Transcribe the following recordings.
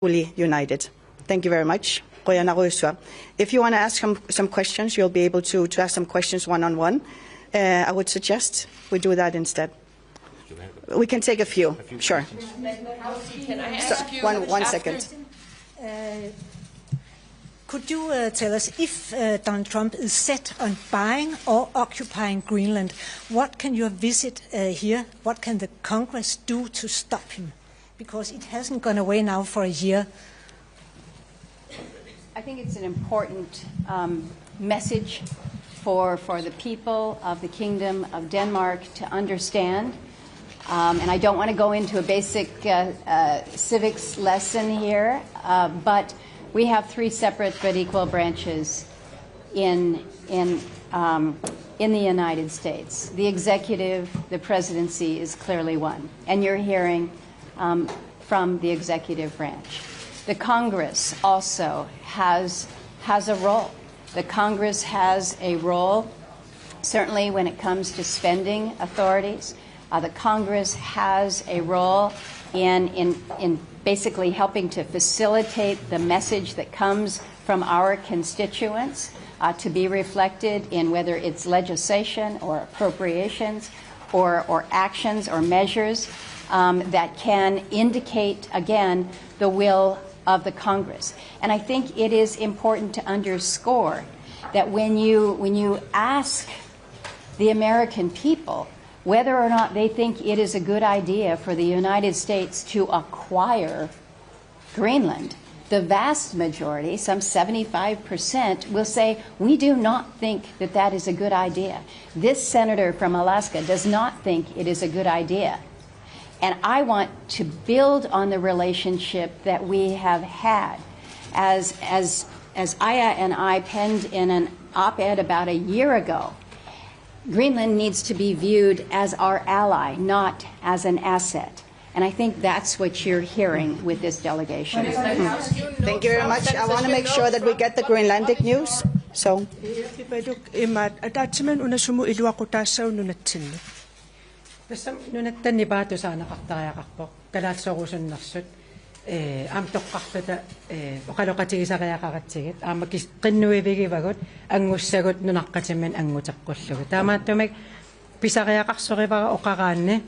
fully united. Thank you very much. If you want to ask some questions, you'll be able to ask some questions one-on-one. I would suggest we do that instead. We can take a few sure. Can I ask you one second. Could you tell us if Donald Trump is set on buying or occupying Greenland, what can your visit here, what can the Congress do to stop him? Because it hasn't gone away now for a year. I think it's an important message for the people of the Kingdom of Denmark to understand. And I don't want to go into a basic civics lesson here, but we have three separate but equal branches in the United States. The executive, the presidency is clearly one, and you're hearing from the executive branch. The Congress also has a role. The Congress has a role, certainly when it comes to spending authorities. The Congress has a role in basically helping to facilitate the message that comes from our constituents to be reflected in whether it's legislation or appropriations or actions or measures that can indicate, again, the will of the Congress. And I think it is important to underscore that when you ask the American people whether or not they think it is a good idea for the United States to acquire Greenland, the vast majority, some 75%, will say, we do not think that that is a good idea. This senator from Alaska does not think it is a good idea. And I want to build on the relationship that we have had. As Aya and I penned in an op-ed about a year ago, Greenland needs to be viewed as our ally, not as an asset. And I think that's what you're hearing with this delegation. Thank you very much. I want to make sure that we get the Greenlandic news. So. Nunattanni paatusaanaqartariaqarpoq kalaassorusunnarsut aamtoqqarluta oqaloqatigisariaqaratsigit aamakis qinnuivigivagut angussagut nunaqqatiman anguteqqullugu taamaattumak pisariaqarsorivara oqaraanni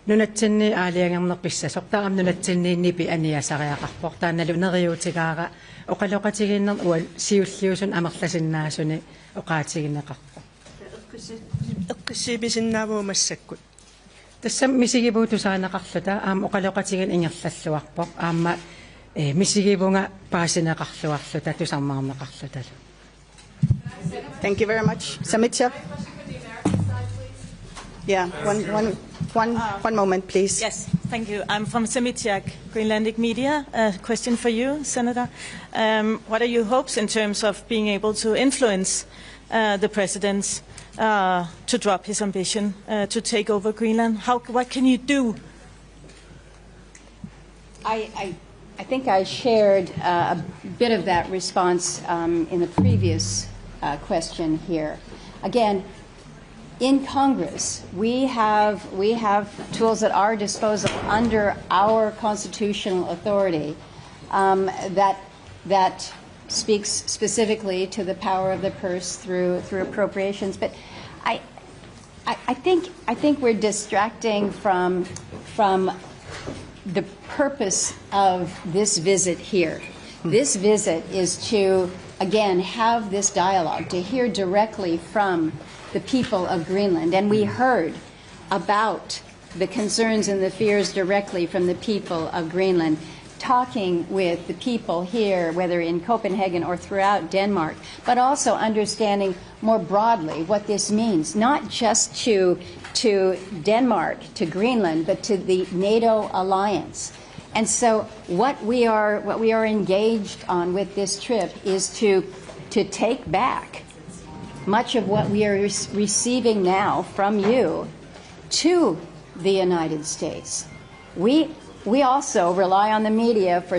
nunatsinni aaliangernerpissasoq taam nunatsinniinnipi aniasariaqarpoq taannalu neriutigaara oqaloqatigiinner ual siulliusun amerlasinnaasuni oqaatigineqarpoq eqqissibisinnaavuumassakkut tässä misigibuutusaanaqarluta oqaloqatigin ingerlalluarpoq aamma misigibunga paasineqarluarluta tusarmaarneqarlutalu. Thank you very much. Samitya? Yeah, one moment, please. Yes, thank you. I'm from Samityak, Greenlandic Media. A question for you, Senator. What are your hopes in terms of being able to influence the president to drop his ambition to take over Greenland? What can you do? I think I shared a bit of that response in the previous question here. Again, in Congress, we have tools at our disposal under our constitutional authority that speaks specifically to the power of the purse through appropriations. But I think we're distracting from the purpose of this visit here. This visit is to, again, have this dialogue, to hear directly from the people of Greenland. And we heard about the concerns and the fears directly from the people of Greenland, talking with the people here, whether in Copenhagen or throughout Denmark, but also understanding more broadly what this means, not just to Denmark, to Greenland, but to the NATO alliance. And so what we are engaged on with this trip is to take back much of what we are receiving now from you to the United States. We also rely on the media for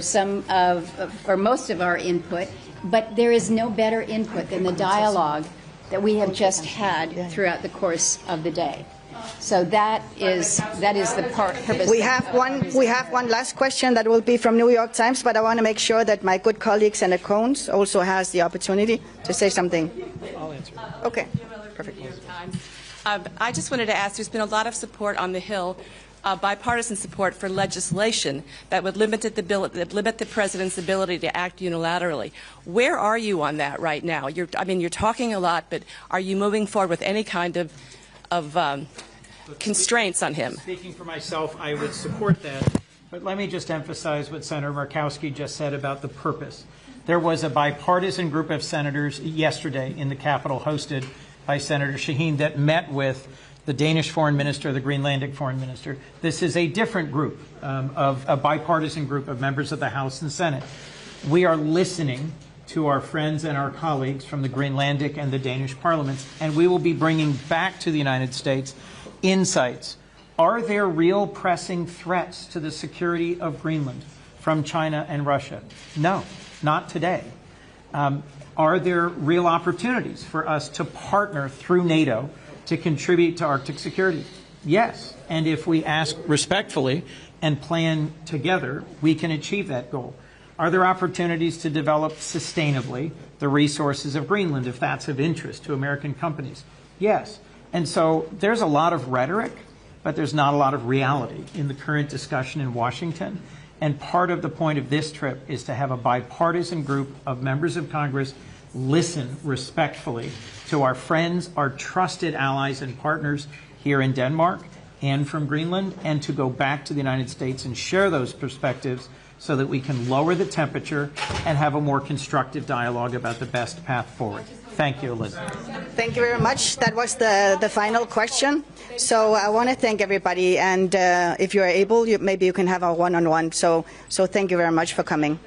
most of our input, but there is no better input than the dialogue that we have just had throughout the course of the day. So that is the purpose. We have one last question that will be from New York Times, but I want to make sure that my good colleague Senator Coons also has the opportunity to say something. I'll answer. Okay, perfect. I just wanted to ask, there's been a lot of support on the Hill, bipartisan support for legislation that would limit the president's ability to act unilaterally. Where are you on that right now? You're talking a lot, but are you moving forward with any kind of constraints on him? Speaking for myself, I would support that. But let me just emphasize what Senator Murkowski just said about the purpose. There was a bipartisan group of senators yesterday in the Capitol, hosted by Senator Shaheen, that met with the Danish foreign minister, the Greenlandic foreign minister. This is a different group, of a bipartisan group of members of the House and Senate. We are listening to our friends and our colleagues from the Greenlandic and the Danish parliaments, and we will be bringing back to the United States insights. Are there real pressing threats to the security of Greenland from China and Russia? No, not today. Are there real opportunities for us to partner through NATO to contribute to Arctic security? Yes. And if we ask respectfully and plan together, we can achieve that goal. Are there opportunities to develop sustainably the resources of Greenland, if that's of interest to American companies? Yes. And so there's a lot of rhetoric, but there's not a lot of reality in the current discussion in Washington. And part of the point of this trip is to have a bipartisan group of members of Congress listen respectfully to our friends, our trusted allies and partners here in Denmark and from Greenland, and to go back to the United States and share those perspectives so that we can lower the temperature and have a more constructive dialogue about the best path forward. Thank you, Elizabeth. Thank you very much. That was the final question. So I want to thank everybody, and if you're able, maybe you can have a one-on-one. So thank you very much for coming.